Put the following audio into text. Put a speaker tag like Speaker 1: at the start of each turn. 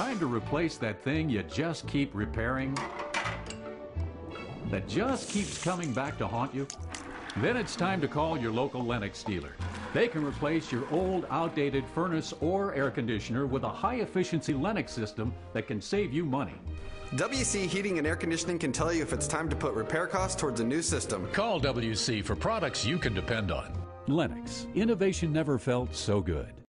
Speaker 1: time to replace that thing you just keep repairing, that just keeps coming back to haunt you? Then it's time to call your local Lennox dealer. They can replace your old, outdated furnace or air conditioner with a high-efficiency Lennox system that can save you money.
Speaker 2: WC Heating and Air Conditioning can tell you if it's time to put repair costs towards a new system.
Speaker 3: Call WC for products you can depend on.
Speaker 1: Lennox. Innovation never felt so good.